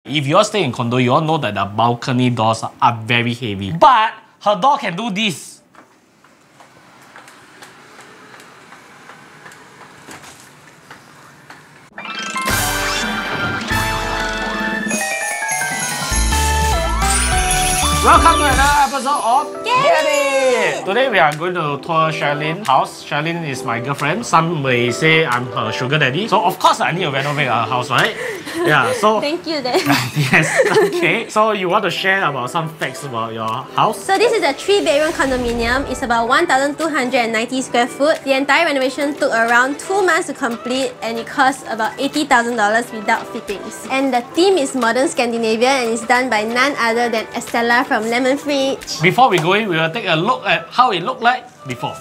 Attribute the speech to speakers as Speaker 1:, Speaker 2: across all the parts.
Speaker 1: If you all stay in condo, you all know that the balcony doors are very heavy. But her door can do this. Welcome to another episode of Get It! Today we are going to tour Cheryleen's house. Cherylene is my girlfriend. Some may say I'm her sugar daddy. So of course I need to renovate our house, right? Yeah, so...
Speaker 2: Thank you, Dad.
Speaker 1: Yes, okay. So you want to share about some facts about your house?
Speaker 2: So this is a 3-bedroom condominium. It's about 1,290 square foot. The entire renovation took around 2 months to complete and it cost about $80,000 without fittings. And the theme is Modern Scandinavian and it's done by none other than Estella from Lemonfridge.
Speaker 1: Before we go in, we will take a look at how it looked like before.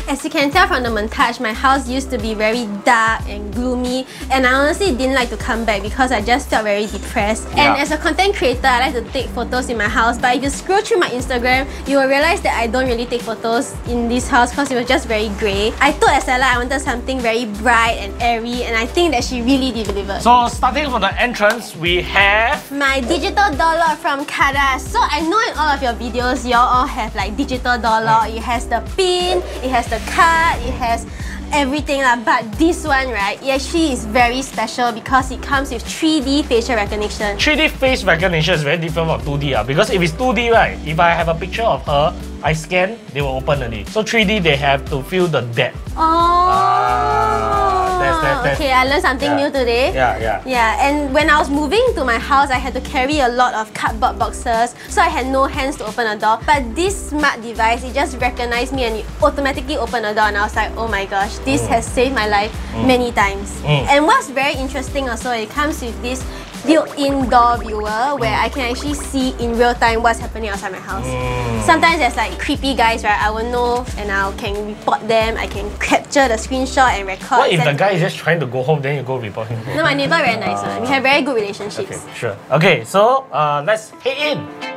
Speaker 2: As you can tell from the montage, my house used to be very dark and gloomy and I honestly didn't like to come back because I just felt very depressed.
Speaker 1: Yeah.
Speaker 2: And as a content creator, I like to take photos in my house, but if you scroll through my Instagram, you will realize that I don't really take photos in this house because it was just very grey. I told Estella I wanted something very bright and airy and I think that she really delivered.
Speaker 1: So starting from the entrance, we have...
Speaker 2: my digital door lock from Condo. So I know in all of your videos, you all have like digital door lock. It has the pin, it has the card, it has everything lah. But this one, right, it actually is very special because it comes with 3D facial recognition.
Speaker 1: 3D face recognition is very different from 2D because if it's 2D, right, if I have a picture of her, I scan, they will open already. So 3D, they have to feel the depth. That's
Speaker 2: okay, I learned something new today. Yeah, and when I was moving to my house, I had to carry a lot of cardboard boxes, so I had no hands to open a door. But this smart device, it just recognized me and it automatically opened the door and I was like, oh my gosh, this has saved my life many times. And what's very interesting also, it comes with this built-in door viewer where I can actually see in real time what's happening outside my house. Sometimes there's like creepy guys, right? I will know and I can report them. I can capture the screenshot and record.
Speaker 1: What if the guy is just trying to go home, then you go report him?
Speaker 2: No, my neighbor very nice. We have very good relationships.
Speaker 1: Okay, sure. Okay, so let's head in.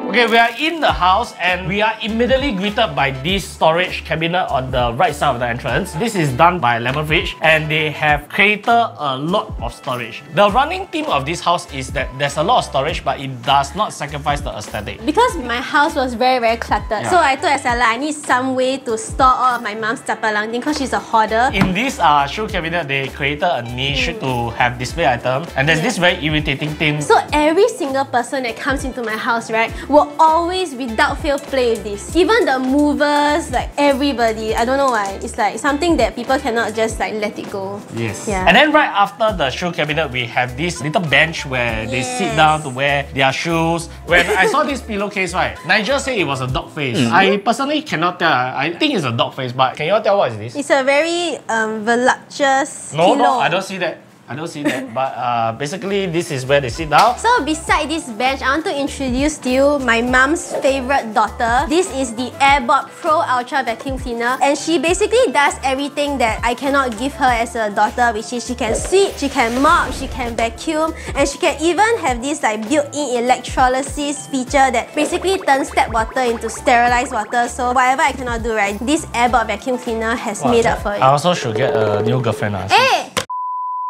Speaker 1: Okay, we are in the house and we are immediately greeted by this storage cabinet on the right side of the entrance. This is done by Lemonfridge and they have created a lot of storage. The running theme of this house is that there's a lot of storage but it does not sacrifice the aesthetic.
Speaker 2: Because my house was very cluttered, so I told Estella I need some way to store all of my mom's tapalang thing because she's a hoarder.
Speaker 1: In this shoe cabinet, they created a niche to have display items and there's this very irritating thing.
Speaker 2: So every single person that comes into my house, right, will always without fail play with this. Even the movers, like everybody, I don't know why. It's like something that people cannot just like let it go.
Speaker 1: Yes.
Speaker 2: Yeah.
Speaker 1: And then right after the shoe cabinet, we have this little bench where they sit down to wear their shoes. When I saw this pillowcase, right, Nigel said it was a dog face. I personally cannot tell. I think it's a dog face, but can you all tell what is this?
Speaker 2: It's a very voluptuous pillow.
Speaker 1: No, I don't see that. I don't see that, but basically this is where they sit down.
Speaker 2: So beside this bench, I want to introduce to you my mom's favorite daughter. This is the AirBot Pro Ultra Vacuum Cleaner and she basically does everything that I cannot give her as a daughter, which is she can sweep, she can mop, she can vacuum and she can even have this like built-in electrolysis feature that basically turns tap water into sterilized water. So whatever I cannot do, right, this AirBot Vacuum Cleaner has made up for it.
Speaker 1: I also should get a new girlfriend.
Speaker 2: Hey!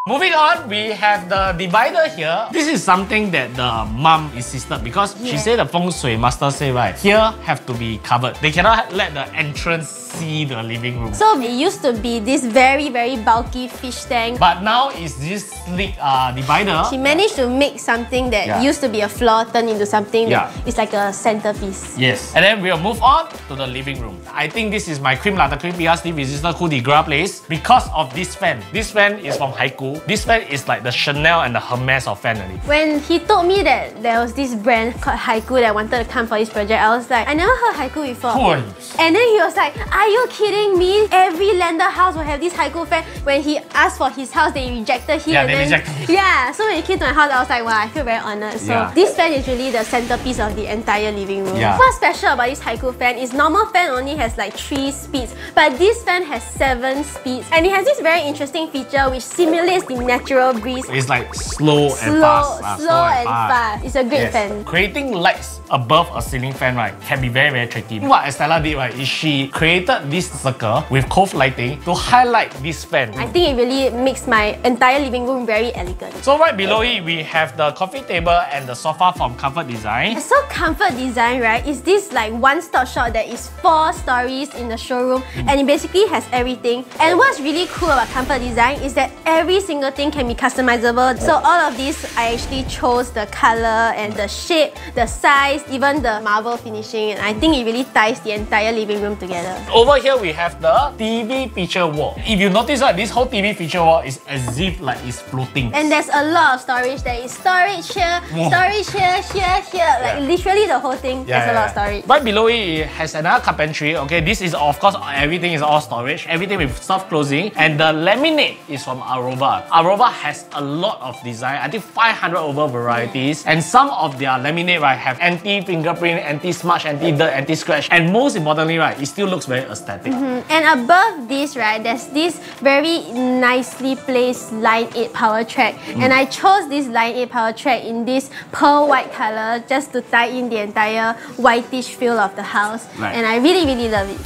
Speaker 1: Moving on, we have the divider here. This is something that the mum insisted because she said the feng shui master say, right, here have to be covered. They cannot let the entrance see the living room.
Speaker 2: So it used to be this very bulky fish tank.
Speaker 1: But now it's this sleek divider.
Speaker 2: She managed to make something that used to be a floor turn into something that is like a centerpiece.
Speaker 1: Yes. And then we'll move on to the living room. I think this is my cream latte cream PR Steve resistor cool de gras place because of this fan. This fan is from Haiku. This fan is like the Chanel and the Hermes of fan.
Speaker 2: When he told me that there was this brand called Haiku that wanted to come for this project, I was like, I never heard Haiku before.
Speaker 1: Cool.
Speaker 2: And then he was like, are Are you kidding me? Every lender house will have this haiku fan. When he asked for his house, they rejected him.
Speaker 1: Yeah, they rejected him.
Speaker 2: Yeah, so when he came to my house, I was like, wow, I feel very honored. So this fan is really the centerpiece of the entire living room. What's special about this haiku fan is normal fan only has like 3 speeds, but this fan has 7 speeds. And it has this very interesting feature which simulates the natural breeze.
Speaker 1: It's like slow and fast.
Speaker 2: Slow and fast. It's a great fan.
Speaker 1: Creating lights above a ceiling fan, right, can be very, very tricky. What Estella did, right, is she created this circle with cove lighting to highlight this fan.
Speaker 2: I think it really makes my entire living room very elegant.
Speaker 1: So right below it, we have the coffee table and the sofa from Comfort Design.
Speaker 2: So Comfort Design, right, is this like one-stop shop that is 4 stories in the showroom, and it basically has everything. And what's really cool about Comfort Design is that every single thing can be customizable. So all of these, I actually chose the color and the shape, the size, even the marble finishing, and I think it really ties the entire living room together.
Speaker 1: Over here we have the TV feature wall. If you notice that this whole TV feature wall is as if like it's floating.
Speaker 2: And there's a lot of storage. There is storage here, storage here, here. Like literally the whole thing, there's a lot of storage.
Speaker 1: Right below it has another carpentry. Okay, this is of course everything is all storage. Everything with soft closing. And the laminate is from Arova. Arova has a lot of design. I think 500 over varieties. And some of their laminate, right, have anti-fingerprint, anti-smudge, anti-dirt, anti-scratch. And most importantly, right, it still looks very aesthetic.
Speaker 2: And above this, right, there's this very nicely placed Line 8 power track. And I chose this Line 8 power track in this pearl white color just to tie in the entire whitish feel of the house. And I really, really love it.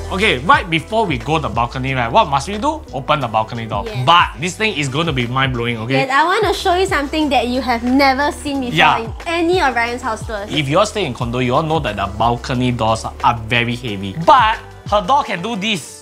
Speaker 1: Okay, right before we go to the balcony, right, what must we do? Open the balcony door. But this thing is going to be mind-blowing, okay?
Speaker 2: And I want to show you something that you have never seen before in any of Ryan's house tours.
Speaker 1: If you all stay in condo, you all know that the balcony doors are very heavy. But her door can do this.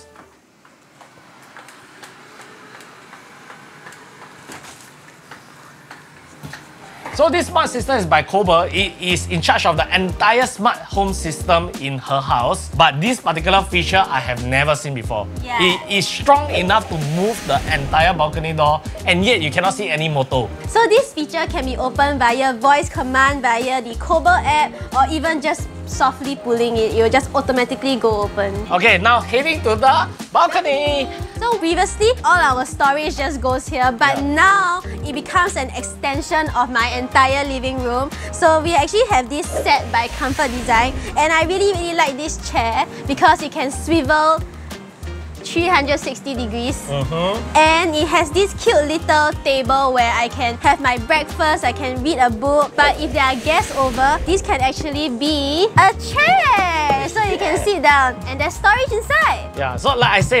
Speaker 1: So this smart system is by Cobra. It is in charge of the entire smart home system in her house. But this particular feature I have never seen before. It is strong enough to move the entire balcony door, and yet you cannot see any motor.
Speaker 2: So this feature can be opened via voice command, via the Cobra app, or even just softly pulling it, it will just automatically go open.
Speaker 1: Okay, now heading to the balcony.
Speaker 2: So previously, all our storage just goes here, but now it becomes an extension of my entire living room. So we actually have this set by Comfort Design, and I really, really like this chair because it can swivel 360 degrees. And it has this cute little table where I can have my breakfast, I can read a book. But if there are guests over, this can actually be a chair! So you can sit down and there's storage inside.
Speaker 1: Yeah, so like I say,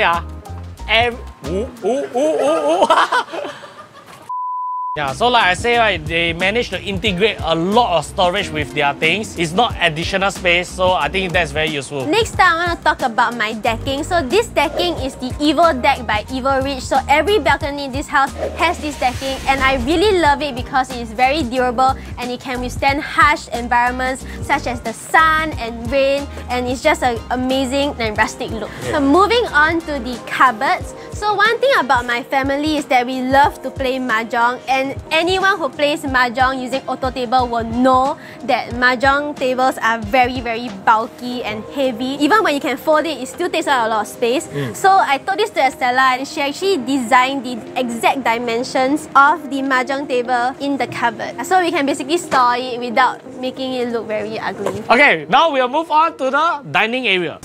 Speaker 1: yeah, so like I say, right, they managed to integrate a lot of storage with their things. It's not additional space, so I think that's very useful.
Speaker 2: Next time, I want to talk about my decking. So this decking is the Evo deck by Evo Ridge. So every balcony in this house has this decking, and I really love it because it is very durable and it can withstand harsh environments such as the sun and rain, and it's just an amazing and rustic look. So moving on to the cupboards. So one thing about my family is that we love to play mahjong, and anyone who plays mahjong using auto table will know that mahjong tables are very, very bulky and heavy. Even when you can fold it, it still takes up a lot of space. So I told this to Estella, and she actually designed the exact dimensions of the mahjong table in the cupboard. So we can basically store it without making it look very ugly.
Speaker 1: Okay, now we'll move on to the dining area.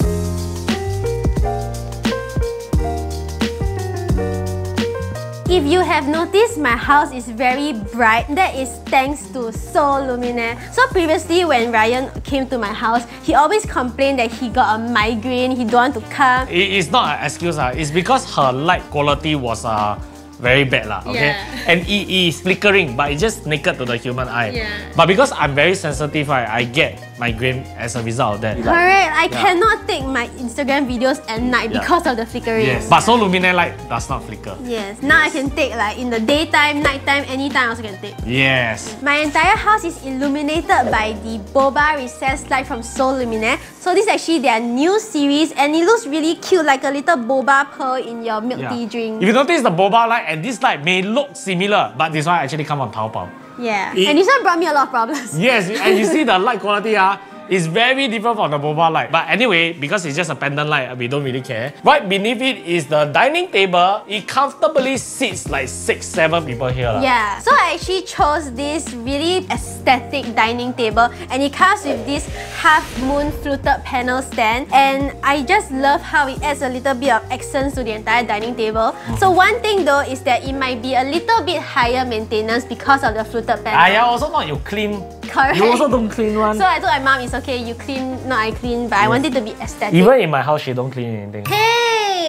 Speaker 2: If you have noticed, my house is very bright. That is thanks to Sol Luminaire. So previously, when Ryan came to my house, he always complained that he got a migraine, he don't want to come.
Speaker 1: It's not an excuse, it's because her light quality was very bad, okay? And it is flickering, but it's just naked to the human eye. But because I'm very sensitive, right, I get migraine as a result of that.
Speaker 2: Correct, I cannot take my Instagram videos at night because of the flickering.
Speaker 1: But Sol Luminaire light does not flicker.
Speaker 2: Now I can take like in the daytime, nighttime, anytime I also can take. My entire house is illuminated by the Boba Recessed light from Sol Luminaire. So this is actually their new series, and it looks really cute, like a little boba pearl in your milk tea drink.
Speaker 1: If you notice the boba light and this light may look similar, but this one actually come on Taobao.
Speaker 2: Yeah, and this one brought me a lot of problems.
Speaker 1: Yes, and you see the light quality, it's very different from the mobile light. But anyway, because it's just a pendant light, we don't really care. Right beneath it is the dining table. It comfortably sits like 6-7 people here.
Speaker 2: Yeah, so I actually chose this really aesthetic dining table, and it comes with this half moon fluted panel stand, and I just love how it adds a little bit of accents to the entire dining table. So one thing though is that it might be a little bit higher maintenance because of the fluted panel.
Speaker 1: Yeah, also not you clean.
Speaker 2: Correct.
Speaker 1: You also don't clean one.
Speaker 2: So I told my mom it's okay, you clean, not I clean, but I want it to be aesthetic.
Speaker 1: Even in my house, she don't clean anything.
Speaker 2: Hey!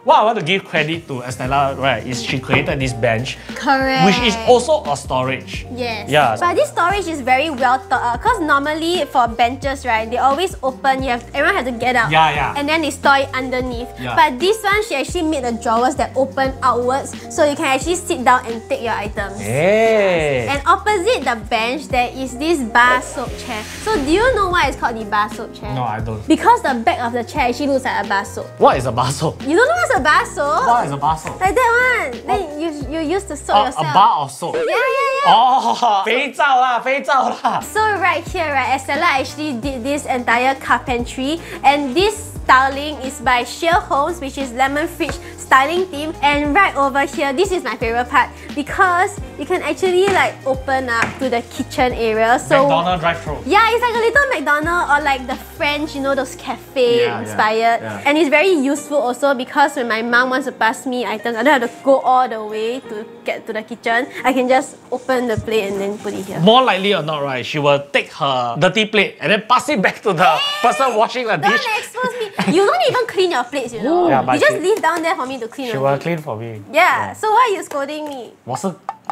Speaker 1: What I want to give credit to Estella, right, is she created this bench.
Speaker 2: Correct.
Speaker 1: Which is also a storage.
Speaker 2: Yes.
Speaker 1: Yeah.
Speaker 2: But this storage is very well thought out, because normally for benches, right, they always open, everyone has to get out.
Speaker 1: Yeah.
Speaker 2: And then they store it underneath.
Speaker 1: Yeah.
Speaker 2: But this one, she actually made the drawers that open outwards, so you can actually sit down and take your items.
Speaker 1: Hey.
Speaker 2: And opposite the bench, there is this bar soap chair. So do you know why it's called the bar soap chair?
Speaker 1: No, I don't.
Speaker 2: Because the back of the chair actually looks like a bar soap.
Speaker 1: What is a bar soap?
Speaker 2: You don't know what's a bar soap?
Speaker 1: What is a bar soap?
Speaker 2: Like that one. Then you use to soap yourself.
Speaker 1: A bar of soap?
Speaker 2: Yeah.
Speaker 1: Oh, 肥皂啦, 肥皂啦.
Speaker 2: So right here, right, Estella actually did this entire carpentry, and this styling is by Sheer Homes, which is Lemonfridge styling team. And right over here, this is my favorite part, because you can actually like open up to the kitchen area. So
Speaker 1: McDonald's drive-thru.
Speaker 2: yeah, it's like a little McDonald's, or like the French, you know, those cafe inspired.
Speaker 1: Yeah.
Speaker 2: And it's very useful also, because when my mom wants to pass me items, I don't have to go all the way to get to the kitchen. I can just open the plate and then put it here.
Speaker 1: More likely or not, right, she will take her dirty plate and then pass it back to the person washing the dish.
Speaker 2: Don't expose me. You don't even clean your plates, you know.
Speaker 1: Yeah,
Speaker 2: you just leave down there for me to clean.
Speaker 1: She will clean for me.
Speaker 2: Yeah. So why are you scolding me?
Speaker 1: 我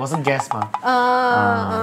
Speaker 1: 是 guest 嘛。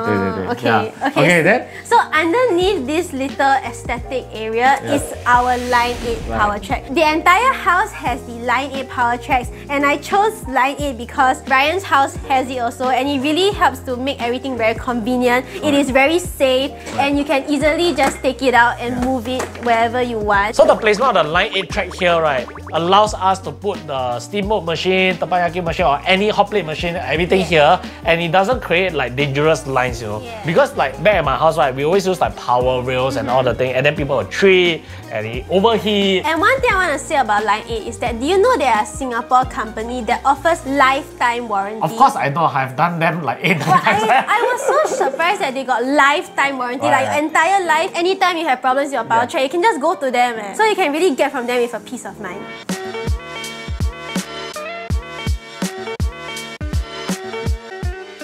Speaker 1: 对。
Speaker 2: Okay,
Speaker 1: then?
Speaker 2: So underneath this little aesthetic area is our Line 8 power track. The entire house has the Line 8 power tracks, and I chose Line 8 because Ryan's house has it also, and it really helps to make everything very convenient. It is very safe, and you can easily just take it out and move it wherever you want.
Speaker 1: So the placement of the Line 8 track here, right, allows us to put the steamboat machine, teppanyaki machine, or any hot plate machine, everything here, and it doesn't create like dangerous lines, you know. Because like back at my house, right, we always use like power rails and all the thing, and then people will trip and it overheat.
Speaker 2: And one thing I want to say about Line 8 is that, do you know there are a Singapore company that offers lifetime warranty?
Speaker 1: Of course I know, I've done them like 8 times.
Speaker 2: I was so surprised that they got lifetime warranty, like your entire life. Anytime you have problems with your power track, you can just go to them. So you can really get from them with a peace of mind.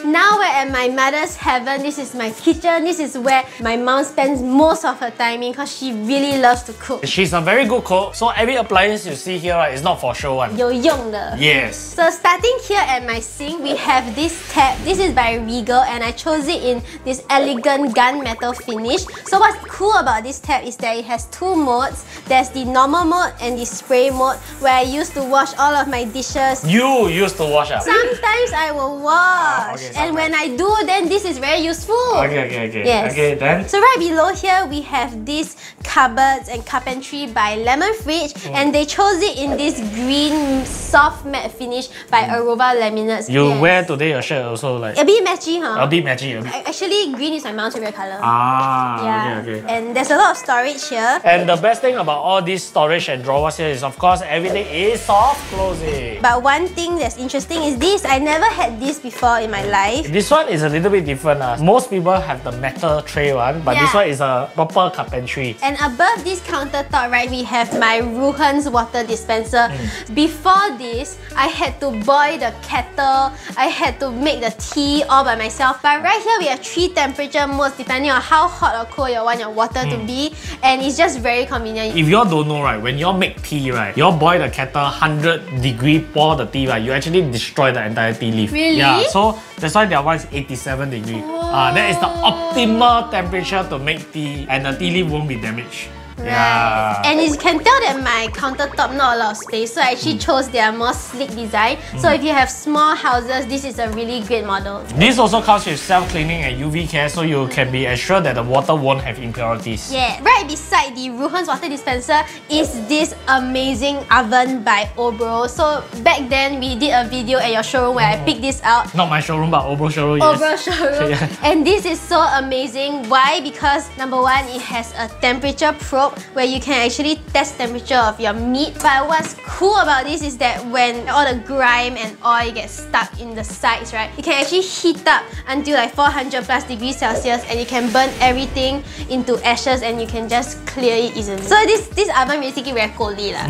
Speaker 2: Now we're at my mother's heaven. This is my kitchen. This is where my mom spends most of her time in, because she really loves to cook.
Speaker 1: She's a very good cook, so every appliance you see here, right, is not for show one.
Speaker 2: 有用的.
Speaker 1: Yes.
Speaker 2: So starting here at my sink, we have this tab. This is by Regal, and I chose it in this elegant gunmetal finish. So what's cool about this tab is that it has two modes. There's the normal mode and the spray mode, where I used to wash all of my dishes.
Speaker 1: You used to wash up.
Speaker 2: Sometimes I will wash.
Speaker 1: Okay,
Speaker 2: and when I do, then this is very useful.
Speaker 1: Okay.
Speaker 2: Yes.
Speaker 1: Okay, then?
Speaker 2: So right below here, we have these cupboards and carpentry by Lemonfridge, and they chose it in this green soft matte finish by Aroba Laminates.
Speaker 1: You wear today your shirt also like...
Speaker 2: A bit matchy, huh?
Speaker 1: A bit matchy.
Speaker 2: Actually, green is my mom's favorite color.
Speaker 1: Okay.
Speaker 2: And there's a lot of storage here.
Speaker 1: And the best thing about all these storage and drawers here is, of course, everything is soft closing.
Speaker 2: But one thing that's interesting is this. I never had this before in my life.
Speaker 1: This one is a little bit different. Most people have the metal tray one, but this one is a proper carpentry.
Speaker 2: And above this countertop, right, we have my Ruhan's water dispenser. Before this, I had to boil the kettle. I had to make the tea all by myself. But right here, we have 3 temperature modes depending on how hot or cold you want your water to be. And it's just very convenient.
Speaker 1: If you all don't know, right, when you all make tea, right, you all boil the kettle 100 degree, pour the tea, right, you actually destroy the entire tea leaf.
Speaker 2: Really?
Speaker 1: Yeah, so that's why their one is 87 degree. That is the optimal temperature to make tea, and the tea leaf won't be damaged.
Speaker 2: Right.
Speaker 1: Yeah.
Speaker 2: And you can tell that my countertop not a lot of space, so I actually chose their more sleek design. So if you have small houses, this is a really great model.
Speaker 1: This also comes with self-cleaning and UV care, so you can be assured that the water won't have impurities.
Speaker 2: Yeah. Right beside the Ruhan's water dispenser is this amazing oven by Obro. So back then we did a video at your showroom where I picked this out.
Speaker 1: Not my showroom, but Obro showroom, yes.
Speaker 2: Obro showroom.
Speaker 1: Yeah.
Speaker 2: And this is so amazing. Why? Because number one, it has a temperature probe where you can actually test temperature of your meat. But what's cool about this is that when all the grime and oil gets stuck in the sides, right, you can actually heat up until like 400 plus degrees Celsius and you can burn everything into ashes and you can just clear it easily. So this oven basically very coldy lah.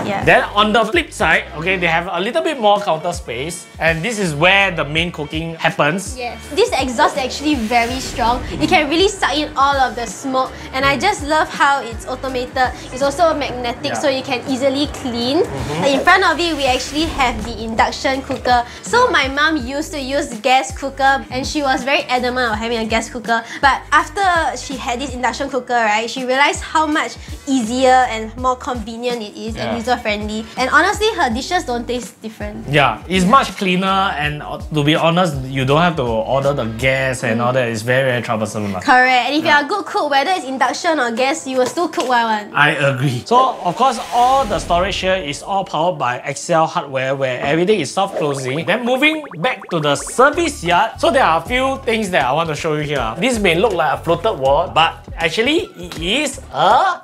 Speaker 2: Yeah.
Speaker 1: Then on the flip side, okay, they have a little bit more counter space, and this is where the main cooking happens.
Speaker 2: Yes. This exhaust is actually very strong. It can really suck in all of the smoke, and I just love how it's automated. It's also magnetic, so you can easily clean. In front of it, we actually have the induction cooker. So my mom used to use gas cooker, and she was very adamant of having a gas cooker. But after she had this induction cooker, right, she realized how much easier and more convenient it is and user-friendly. And honestly, her dishes don't taste different.
Speaker 1: Yeah, it's much cleaner, and to be honest, you don't have to order the gas and all that. It's very, very troublesome.
Speaker 2: Correct. And if you're a good cook, whether it's induction or gas, you will still cook one.
Speaker 1: I agree. So, of course, all the storage here is all powered by Excel hardware where everything is self-closing. Then moving back to the service yard. So there are a few things that I want to show you here. This may look like a floated wall, but actually it is a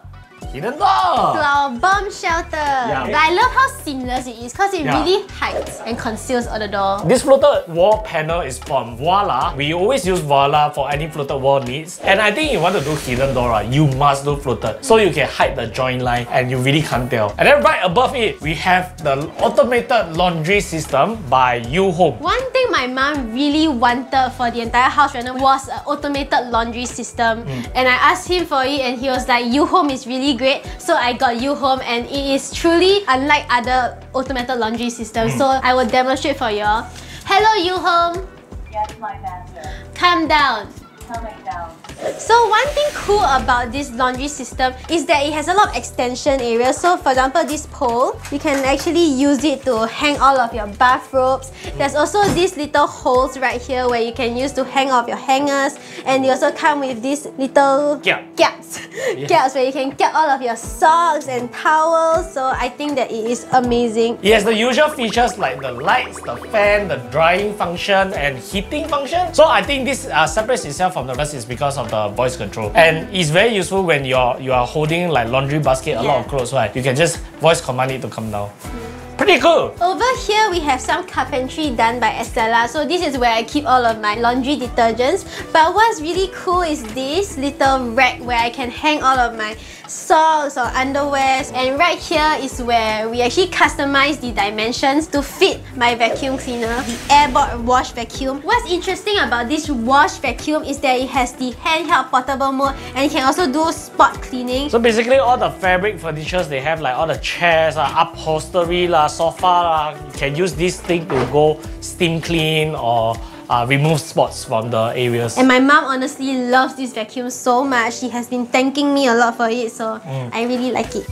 Speaker 1: hidden door.
Speaker 2: Our bomb shelter.
Speaker 1: Yeah.
Speaker 2: But I love how seamless it is because it really hides and conceals all the door.
Speaker 1: This floated wall panel is from Voila. We always use Voila for any floated wall needs. And I think you want to do hidden door, right, you must do floated. So you can hide the joint line and you really can't tell. And then right above it, we have the automated laundry system by U-Home.
Speaker 2: One thing my mom really wanted for the entire house reno was an automated laundry system. And I asked him for it and he was like, U-Home is really great. So I got U-Home and it is truly unlike other automated laundry systems. So I will demonstrate for you all. Hello U-Home.
Speaker 3: Yes, my master.
Speaker 2: Calm down.
Speaker 3: Coming down.
Speaker 2: So one thing cool about this laundry system is that it has a lot of extension areas. So for example, this pole, you can actually use it to hang all of your bathrobes. There's also these little holes right here where you can use to hang off your hangers. And they also come with these little gaps where you can get all of your socks and towels. So I think that it is amazing.
Speaker 1: It has the usual features like the lights, the fan, the drying function, and heating function. So I think this separates itself from the rest is because of the voice control. And it's very useful when you are holding like laundry basket, a lot of clothes, right? You can just voice command it to come down. Pretty cool!
Speaker 2: Over here, we have some carpentry done by Estella. So this is where I keep all of my laundry detergents. But what's really cool is this little rack where I can hang all of my socks or underwears. And right here is where we actually customize the dimensions to fit my vacuum cleaner, the airborne wash vacuum. What's interesting about this wash vacuum is that it has the handheld portable mode and it can also do spot cleaning.
Speaker 1: So basically all the fabric furnitures they have, like all the chairs, upholstery, sofa, you can use this thing to go steam clean or remove spots from the areas.
Speaker 2: And my mom honestly loves this vacuum so much. She has been thanking me a lot for it, so I really like it.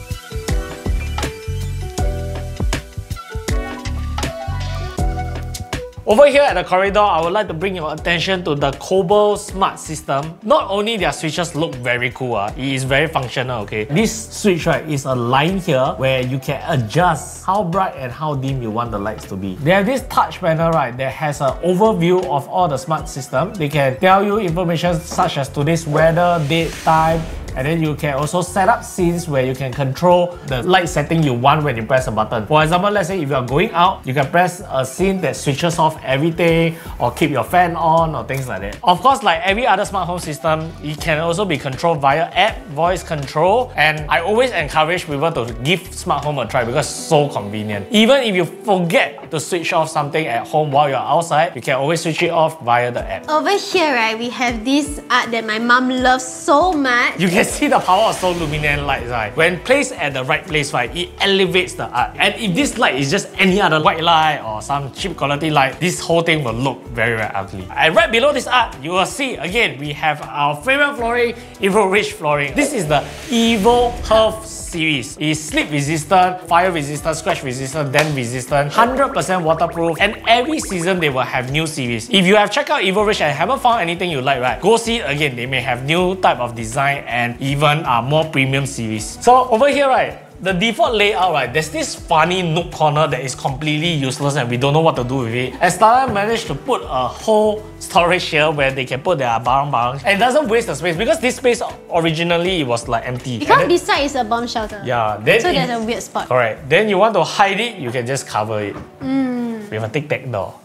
Speaker 1: Over here at the corridor, I would like to bring your attention to the Condo smart system. Not only their switches look very cool, it is very functional, okay? This switch, right, is a line here where you can adjust how bright and how dim you want the lights to be. They have this touch panel, right, that has an overview of all the smart system. They can tell you information such as today's weather, date, time, and then you can also set up scenes where you can control the light setting you want when you press a button. For example, let's say if you are going out, you can press a scene that switches off everything or keep your fan on or things like that. Of course, like every other smart home system, it can also be controlled via app, voice control, and I always encourage people to give smart home a try because it's so convenient. Even if you forget to switch off something at home while you're outside, you can always switch it off via the app.
Speaker 2: Over here, right, we have this art that my mom loves so much.
Speaker 1: You can can see the power of solar luminance lights, right? When placed at the right place, right, it elevates the art. And if this light is just any other white light or some cheap quality light, this whole thing will look very, very ugly. And right below this art, you will see again, we have our favorite flooring, Evo Rich flooring. This is the Evo Hearth series. It's slip resistant, fire resistant, scratch resistant, dent resistant, 100% waterproof, and every season they will have new series. If you have checked out Evo Rich and haven't found anything you like, right, go see it again. They may have new type of design and even more premium series. So over here, right, the default layout, right, there's this funny nook corner that is completely useless and we don't know what to do with it. Estella managed to put a whole storage here where they can put their barang-barang and it doesn't waste the space because this space originally it was like empty.
Speaker 2: Because this side is a bomb shelter.
Speaker 1: Yeah. Then
Speaker 2: so there's a weird spot.
Speaker 1: Correct. Then you want to hide it, you can just cover it with a tic-tac door.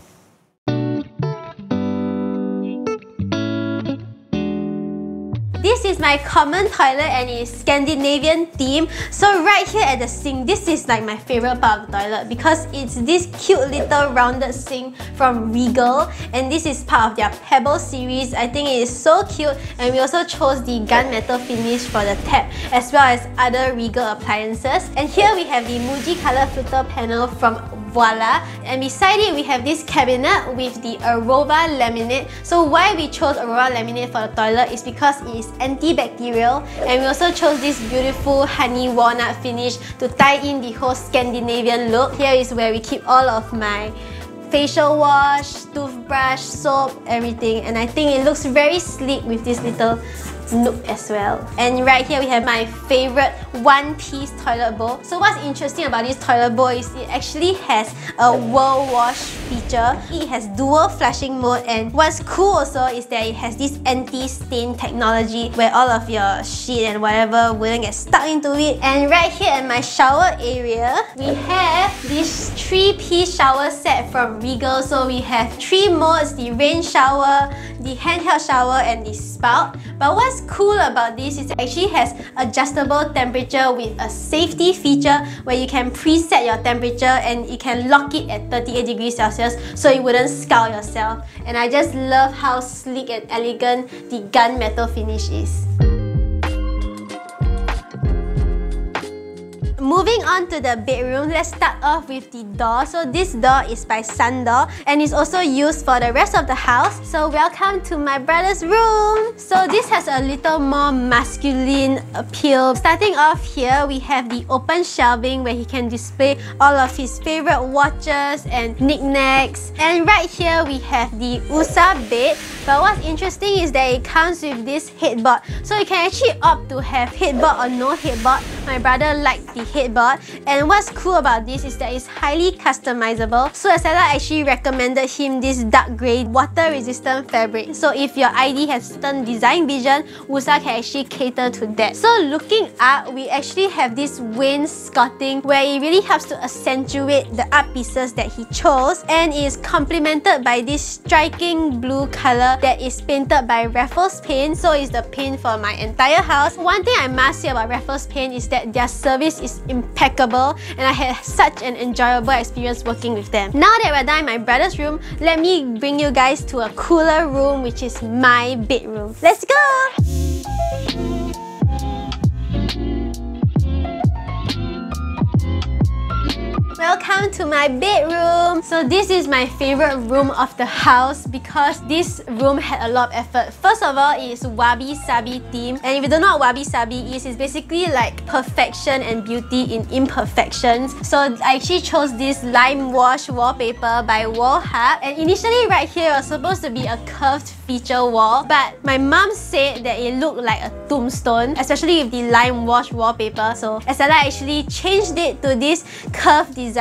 Speaker 2: This is my common toilet and it's Scandinavian theme. So right here at the sink, this is like my favorite part of the toilet because it's this cute little rounded sink from Regal, and this is part of their Pebble series. I think it is so cute, and we also chose the gunmetal finish for the tap as well as other Regal appliances. And here we have the Muji color filter panel from Voila, and beside it we have this cabinet with the Aurora laminate. So why we chose Aurora laminate for the toilet is because it is antibacterial, and we also chose this beautiful honey walnut finish to tie in the whole Scandinavian look. Here is where we keep all of my facial wash, toothbrush, soap, everything, and I think it looks very sleek with this little nook as well. And right here we have my favorite one-piece toilet bowl. So what's interesting about this toilet bowl is it actually has a world wash feature. It has dual flushing mode, and what's cool also is that it has this anti-stain technology where all of your shit and whatever wouldn't get stuck into it. And right here in my shower area, we have this 3-piece shower set from Regal. So we have 3 modes: the rain shower, the handheld shower, and the spout. But what's cool about this is it actually has adjustable temperature with a safety feature where you can preset your temperature and you can lock it at 38 degrees Celsius so you wouldn't scald yourself. And I just love how sleek and elegant the gunmetal finish is. Moving on to the bedroom, let's start off with the door. So this door is by Sundoor and is also used for the rest of the house. So welcome to my brother's room. So this has a little more masculine appeal. Starting off here, we have the open shelving where he can display all of his favorite watches and knickknacks. And right here we have the USA bed. But what's interesting is that it comes with this headboard. So you can actually opt to have headboard or no headboard. My brother liked the headboard, and what's cool about this is that it's highly customizable. So Estella actually recommended him this dark grey water resistant fabric. So if your ID has certain design vision, USA can actually cater to that. So looking up, we actually have this wainscoting where it really helps to accentuate the art pieces that he chose, and is complemented by this striking blue color that is painted by Raffles Paint. So it's the paint for my entire house. One thing I must say about Raffles Paint is that their service is impeccable, and I had such an enjoyable experience working with them. Now that we're done in my brother's room, let me bring you guys to a cooler room, which is my bedroom. Let's go! Welcome to my bedroom. So this is my favorite room of the house because this room had a lot of effort. First of all, it is Wabi-sabi theme, and if you don't know what Wabi-sabi is, it's basically like perfection and beauty in imperfections. So I actually chose this lime wash wallpaper by Wall Hub, and initially right here it was supposed to be a curved feature wall, but my mom said that it looked like a tombstone, especially with the lime wash wallpaper. So Estella actually changed it to this curved design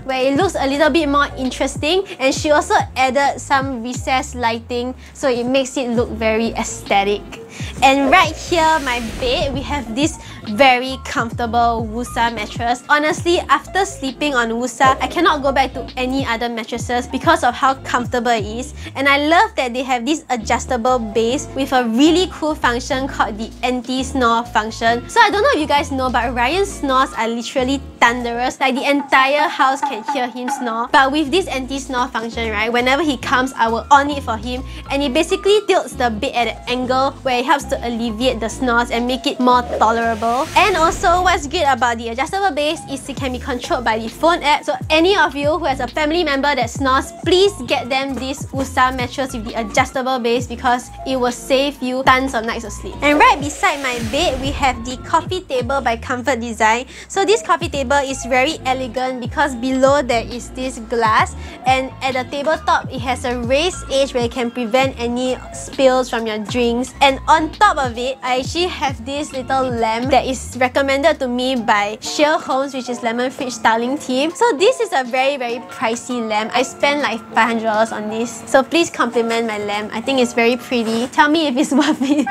Speaker 2: where it looks a little bit more interesting, and she also added some recessed lighting so it makes it look very aesthetic. And right here, my bed, we have this very comfortable Wusa mattress. Honestly, after sleeping on Wusa, I cannot go back to any other mattresses because of how comfortable it is. And I love that they have this adjustable base with a really cool function called the anti-snore function. So I don't know if you guys know, but Ryan's snores are literally thunderous. Like the entire house can hear him snore. But with this anti-snore function, right, whenever he comes, I will on it for him, and it basically tilts the bed at an angle where it helps to alleviate the snores and make it more tolerable. And also, what's great about the adjustable base is it can be controlled by the phone app. So any of you who has a family member that snores, please get them this USA mattress with the adjustable base because it will save you tons of nights of sleep. And right beside my bed, we have the coffee table by Comfort Design. So this coffee table is very elegant because below there is this glass, and at the tabletop it has a raised edge where it can prevent any spills from your drinks. And on top of it, I actually have this little lamp that is recommended to me by Shale Homes, which is Lemonfridge styling team. So this is a very pricey lamp. I spent like $500 on this. So please compliment my lamp. I think it's very pretty. Tell me if it's worth it.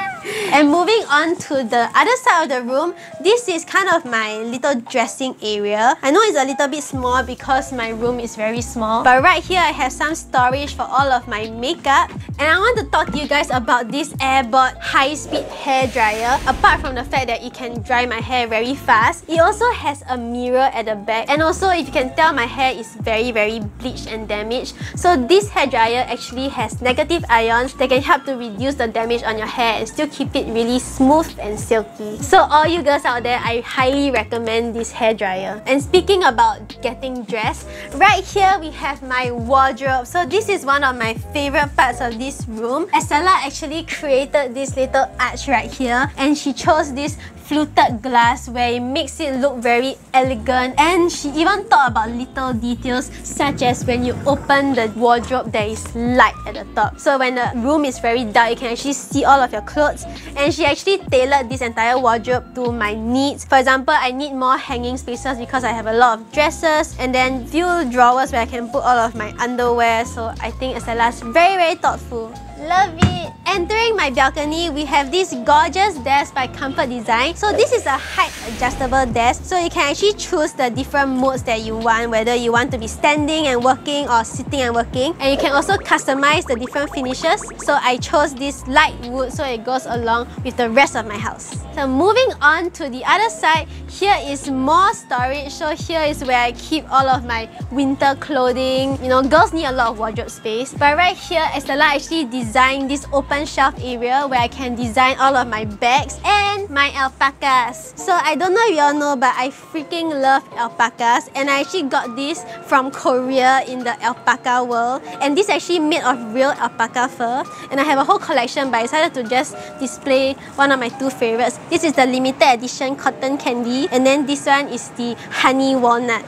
Speaker 2: And moving on to the other side of the room, this is kind of my little dressing area. I know it's a little bit small because my room is very small, but right here I have some storage for all of my makeup. And I want to talk to you guys about this Airbot high-speed hair dryer. Apart from the fact that it can dry my hair very fast, it also has a mirror at the back. And also, if you can tell, my hair is very bleached and damaged. So this hair dryer actually has negative ions that can help to reduce the damage on your hair and still keep it really smooth and silky. So all you girls out there, I highly recommend this hair dryer. And speaking about getting dressed, right here we have my wardrobe. So this is one of my favorite parts of this room. Estella actually created this little arch right here, and she chose this fluted glass where it makes it look very elegant. And she even thought about little details such as when you open the wardrobe, there is light at the top. So when the room is very dark, you can actually see all of your clothes. And she actually tailored this entire wardrobe to my needs. For example, I need more hanging spaces because I have a lot of dresses, and then few drawers where I can put all of my underwear. So I think Estella's very thoughtful. Love it! Entering my balcony, we have this gorgeous desk by Comfort Design. So this is a height adjustable desk, so you can actually choose the different modes that you want, whether you want to be standing and working or sitting and working. And you can also customize the different finishes. So I chose this light wood so it goes along with the rest of my house. So moving on to the other side, here is more storage. So here is where I keep all of my winter clothing. You know, girls need a lot of wardrobe space. But right here, Estella actually designed this open shelf area where I can design all of my bags and my alpacas. So I don't know if you all know, but I freaking love alpacas, and I actually got this from Korea in the alpaca world. And this is actually made of real alpaca fur, and I have a whole collection, but I decided to just display one of my two favorites. This is the limited edition cotton candy, and then this one is the honey walnut.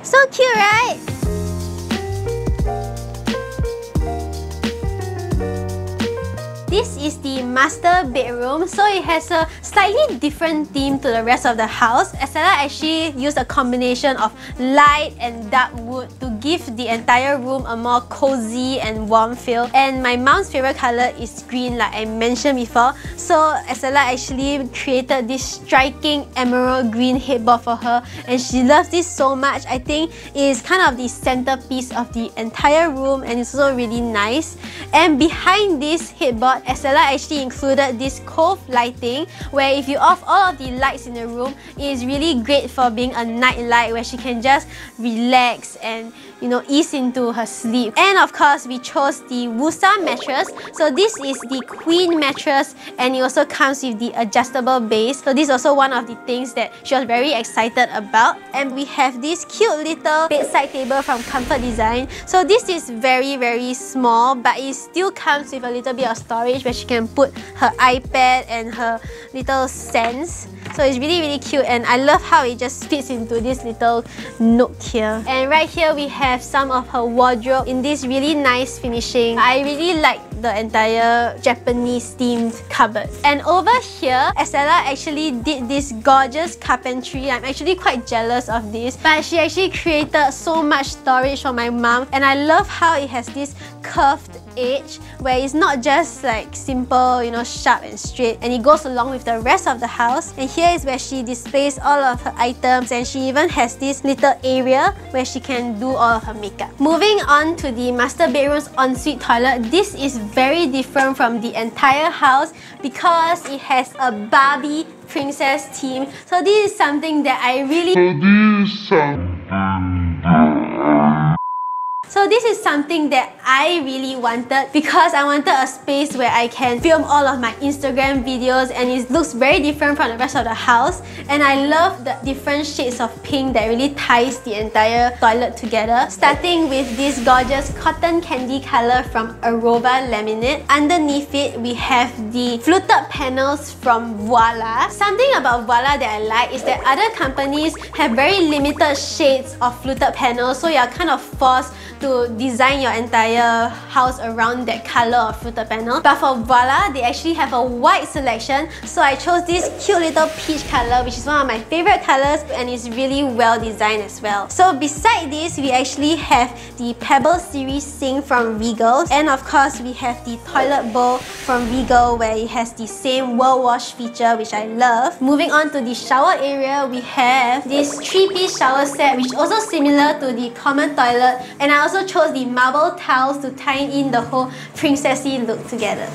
Speaker 2: So cute, right? This is the master bedroom, so it has a slightly different theme to the rest of the house. Estella actually used a combination of light and dark wood to give the entire room a more cozy and warm feel. And my mom's favorite color is green, like I mentioned before. So Estella actually created this striking emerald green headboard for her, and she loves this so much. I think it is kind of the centerpiece of the entire room, and it's also really nice. And behind this headboard, Estella actually included this cove lighting, where if you off all of the lights in the room, it is really great for being a night light where she can just relax and, you know, ease into her sleep. And of course, we chose the Wusa mattress. So this is the queen mattress, and it also comes with the adjustable base. So this is also one of the things that she was very excited about. And we have this cute little bedside table from Comfort Design. So this is very small, but it still comes with a little bit of storage where she can put her iPad and her little scents. So it's really cute, and I love how it just fits into this little nook here. And right here we have some of her wardrobe in this really nice finishing. I really like the entire Japanese themed cupboard. And over here, Estella actually did this gorgeous carpentry. I'm actually quite jealous of this, but she actually created so much storage for my mom, and I love how it has this curved edge where it's not just like simple, you know, sharp and straight, and it goes along with the rest of the house. And here is where she displays all of her items, and she even has this little area where she can do all of her makeup. Moving on to the master bedroom's ensuite toilet, this is very different from the entire house because it has a Barbie princess theme. So this is something that I really So this is something that I really wanted because I wanted a space where I can film all of my Instagram videos and it looks very different from the rest of the house. And I love the different shades of pink that really ties the entire toilet together. Starting with this gorgeous cotton candy color from Arova Laminate. Underneath it, we have the fluted panels from Voila. Something about Voila that I like is that other companies have very limited shades of fluted panels, so you're kind of forced to design your entire house around that color of fluted panel. But for Voila, they actually have a wide selection, so I chose this cute little peach color, which is one of my favorite colors and is really well designed as well. So beside this, we actually have the Pebble series sink from Regal, and of course we have the toilet bowl from Regal where it has the same world wash feature, which I love. Moving on to the shower area, we have this 3-piece shower set, which is also similar to the common toilet, and I also chose the marble tiles to tie in the whole princessy look together.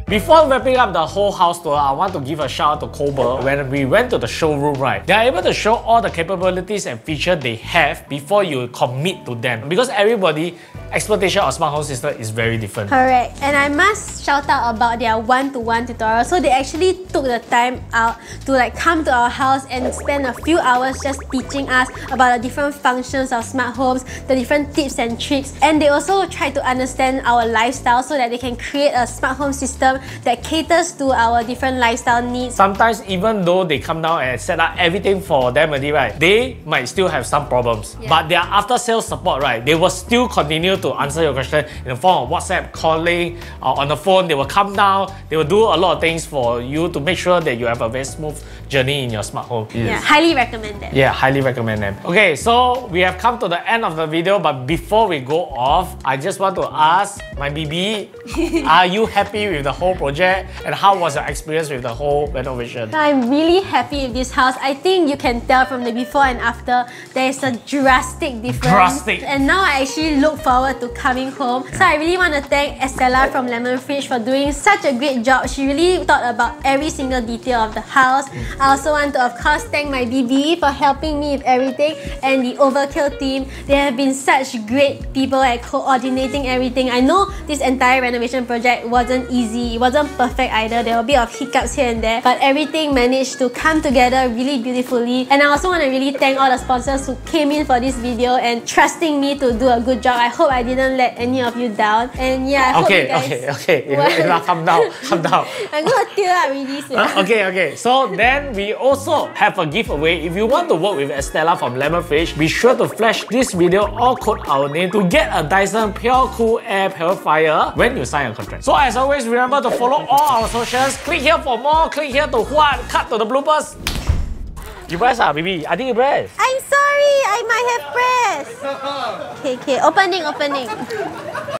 Speaker 1: Before wrapping up the whole house tour, I want to give a shout out to Condo. When we went to the showroom, right, they are able to show all the capabilities and features they have before you commit to them. Because everybody expectation of smart home system is very different.
Speaker 2: Correct. And I must shout out about their one-to-one tutorial. So they actually took the time out to come to our house and spend a few hours just teaching us about the different functions of smart homes, the different tips and tricks. And they also try to understand our lifestyle so that they can create a smart home system that caters to our different lifestyle needs.
Speaker 1: Sometimes even though they come down and set up everything for them already, right, they might still have some problems. Yeah. But their after-sales support, right, they will still continue to answer your question in the form of WhatsApp, calling, on the phone. They will come down, they will do a lot of things for you to make sure that you have a very smooth journey in your smart home.
Speaker 2: Yeah, highly recommend them.
Speaker 1: Yeah, highly recommend them. Okay, so we have come to the end of the video, but before we go off, I just want to ask my BB, are you happy with the whole project and how was your experience with the whole renovation?
Speaker 2: I'm really happy with this house. I think you can tell from the before and after there is a drastic difference. And now I actually look forward to coming home. So I really want to thank Estella from Lemonfridge for doing such a great job. She really thought about every single detail of the house. I also want to, of course, thank my BB for helping me with everything, and the Overkill team. They have been such great people at coordinating everything. I know this entire renovation project wasn't easy. It wasn't perfect either. There were a bit of hiccups here and there, but everything managed to come together really beautifully. And I also want to really thank all the sponsors who came in for this video and trusting me to do a good job. I hope I didn't let any of you down. And yeah, I hope you guys...
Speaker 1: Okay. Calm down.
Speaker 2: I'm gonna tear up really soon.
Speaker 1: Okay. So then we also have a giveaway. If you want to work with Estella from Lemonfridge, be sure to flash this video or quote our name to get a Dyson Pure Cool Air Purifier when you sign a contract. So as always, remember to follow all our socials. Click here for more. Click here to what? Cut to the bloopers. You press baby. I think you press.
Speaker 2: I'm sorry. I might have pressed. Okay. Opening.